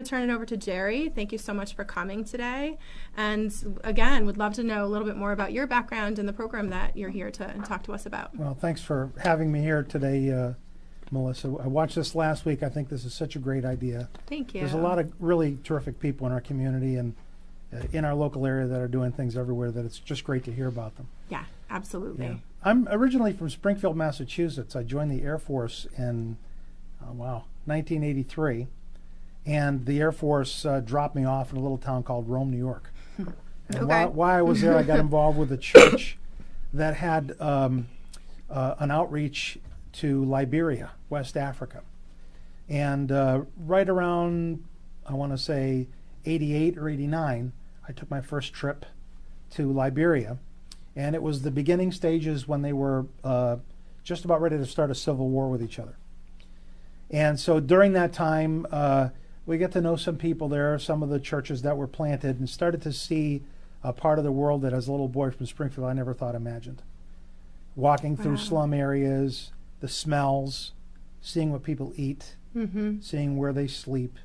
Turn it over to Jerry. Thank you so much for coming today. And again, would love to know a little bit more about your background and the program that you're here to talk to us about. Well, thanks for having me here today, Melissa. I watched this last week. I think this is such a great idea. Thank you. There's a lot of really terrific people in our community and in our local area that are doing things everywhere that it's just great to hear about them. Yeah, absolutely. Yeah. I'm originally from Springfield, Massachusetts. I joined the Air Force in, 1983. And the Air Force dropped me off in a little town called Rome, New York. And Okay. while I was there, I got involved with a church that had an outreach to Liberia, West Africa. And right around, I want to say, 88 or 89, I took my first trip to Liberia. And it was the beginning stages when they were just about ready to start a civil war with each other. And so during that time, we get to know some people there, some of the churches that were planted, and started to see a part of the world that as a little boy from Springfield I never thought imagined. Walking through slum areas, the smells, seeing what people eat, seeing where they sleep.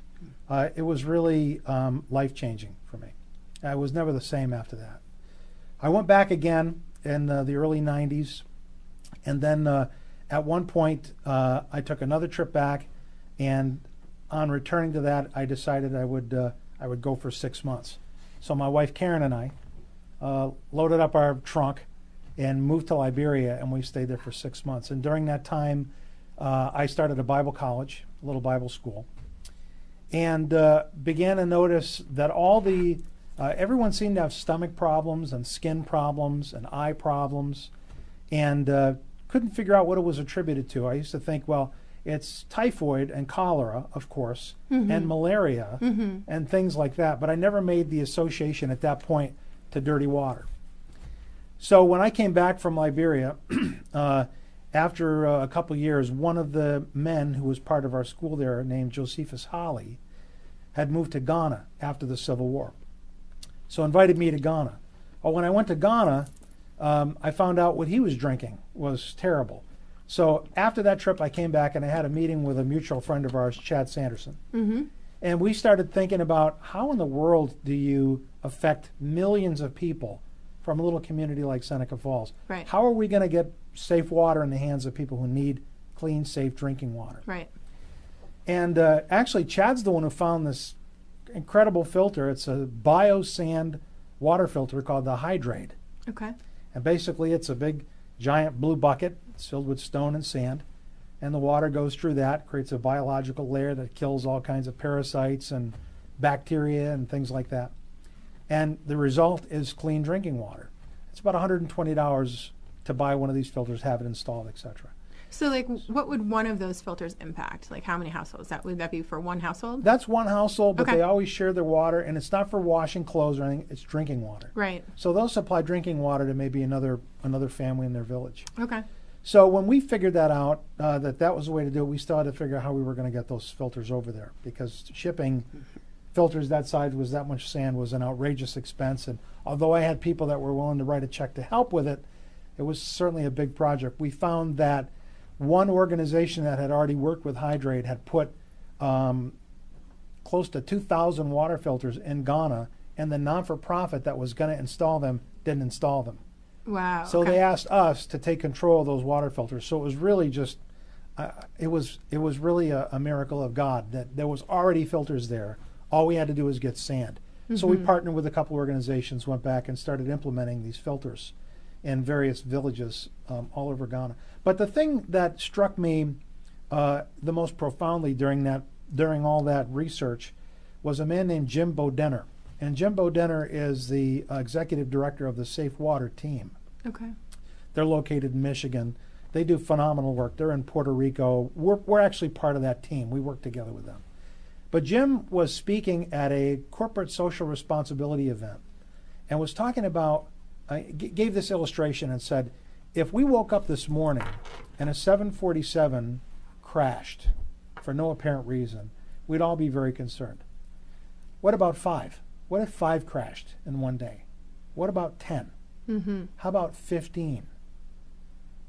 It was really life-changing for me. I was never the same after that. I went back again in the early 90s, and then at one point I took another trip back, and on returning to that, I decided I would go for 6 months. So my wife Karen and I loaded up our trunk and moved to Liberia, and we stayed there for 6 months. And during that time, I started a Bible college, a little Bible school, and began to notice that everyone seemed to have stomach problems and skin problems and eye problems, and couldn't figure out what it was attributed to. I used to think, well, it's typhoid and cholera, of course, and malaria and things like that. But I never made the association at that point to dirty water. So when I came back from Liberia, after a couple years, one of the men who was part of our school there, named Josephus Holly, had moved to Ghana after the Civil War. So invited me to Ghana. Well, when I went to Ghana, I found out what he was drinking was terrible. So after that trip, I came back and I had a meeting with a mutual friend of ours, Chad Sanderson. And we started thinking about how in the world do you affect millions of people from a little community like Seneca Falls? Right. How are we going to get safe water in the hands of people who need clean, safe drinking water? Right. And actually, Chad's the one who found this incredible filter. It's a biosand water filter called the Hydrate. Okay. And basically, it's a big, giant blue bucket. It's filled with stone and sand, and the water goes through that, creates a biological layer that kills all kinds of parasites and bacteria and things like that. And the result is clean drinking water. It's about $120 to buy one of these filters, have it installed, etc. So, like, what would one of those filters impact? Like, how many households? Would that be for one household? That's one household, but Okay. they always share their water, and it's not for washing clothes or anything. It's drinking water. Right. So they'll supply drinking water to maybe another family in their village. Okay. So when we figured that out, that was the way to do it, we started to figure out how we were going to get those filters over there, because shipping filters that size was that much sand was an outrageous expense. And although I had people that were willing to write a check to help with it, it was certainly a big project. We found that one organization that had already worked with Hydrate had put close to 2,000 water filters in Ghana, and the non-for-profit that was going to install them didn't install them. Wow. So okay. they asked us to take control of those water filters. So it was really just, it was really a miracle of God that there was already filters there. All we had to do was get sand. So we partnered with a couple organizations, went back and started implementing these filters in various villages all over Ghana. But the thing that struck me the most profoundly during all that research was a man named Jim Bodenner. And Jim Bodenner is the executive director of the Safe Water team. Okay. They're located in Michigan. They do phenomenal work. They're in Puerto Rico. We're actually part of that team. We work together with them. But Jim was speaking at a corporate social responsibility event and was talking about, gave this illustration and said, if we woke up this morning and a 747 crashed for no apparent reason, we'd all be very concerned. What about 5? What if 5 crashed in one day? What about 10? How about 15?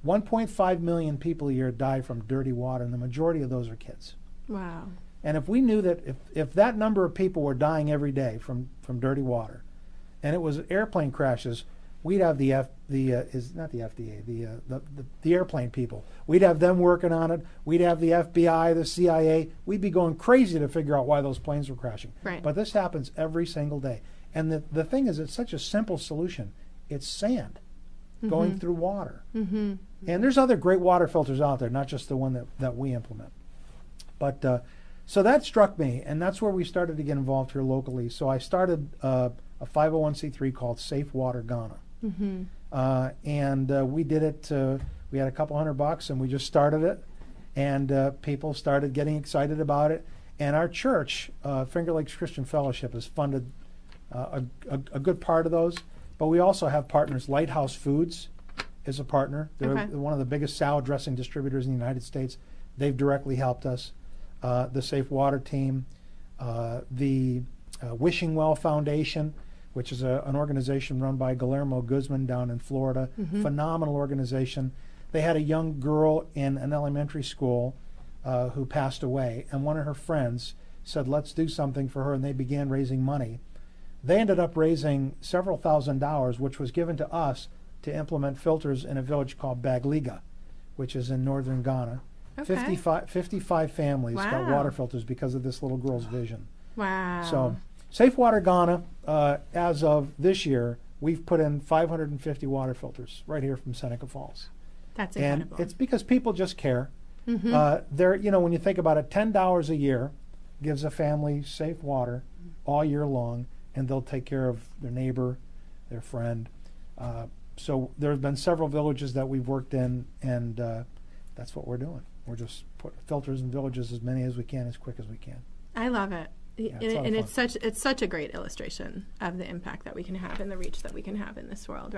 1.5 million people a year die from dirty water, and the majority of those are kids. Wow. And if we knew that if that number of people were dying every day from dirty water, and it was airplane crashes, we'd have the airplane people. We'd have them working on it. We'd have the FBI, the CIA. We'd be going crazy to figure out why those planes were crashing. Right. But this happens every single day. And the thing is, it's such a simple solution. It's sand going through water. And there's other great water filters out there, not just the one that we implement. But so that struck me, and that's where we started to get involved here locally. So I started a 501c3 called Safe Water Ghana. And we did it, we had a couple $100 and we just started it, and people started getting excited about it. And our church, Finger Lakes Christian Fellowship, has funded a good part of those. But we also have partners. Lighthouse Foods is a partner. They're one of the biggest salad dressing distributors in the United States. They've directly helped us. The Safe Water team, the Wishing Well Foundation, which is an organization run by Guillermo Guzman down in Florida. Phenomenal organization. They had a young girl in an elementary school who passed away, and one of her friends said, let's do something for her, and they began raising money. They ended up raising several $1,000s, which was given to us to implement filters in a village called Bagliga, which is in northern Ghana. 55 families got water filters because of this little girl's vision. Wow. So Safe Water Ghana, as of this year, we've put in 550 water filters right here from Seneca Falls. That's incredible. And it's because people just care. They're, when you think about it, $10 a year gives a family safe water all year long, and they'll take care of their neighbor, their friend. So there have been several villages that we've worked in, and that's what we're doing. We're just putting filters in villages, as many as we can, as quick as we can. I love it. Yeah, it's such a great illustration of the impact that we can have and the reach that we can have in this world, right?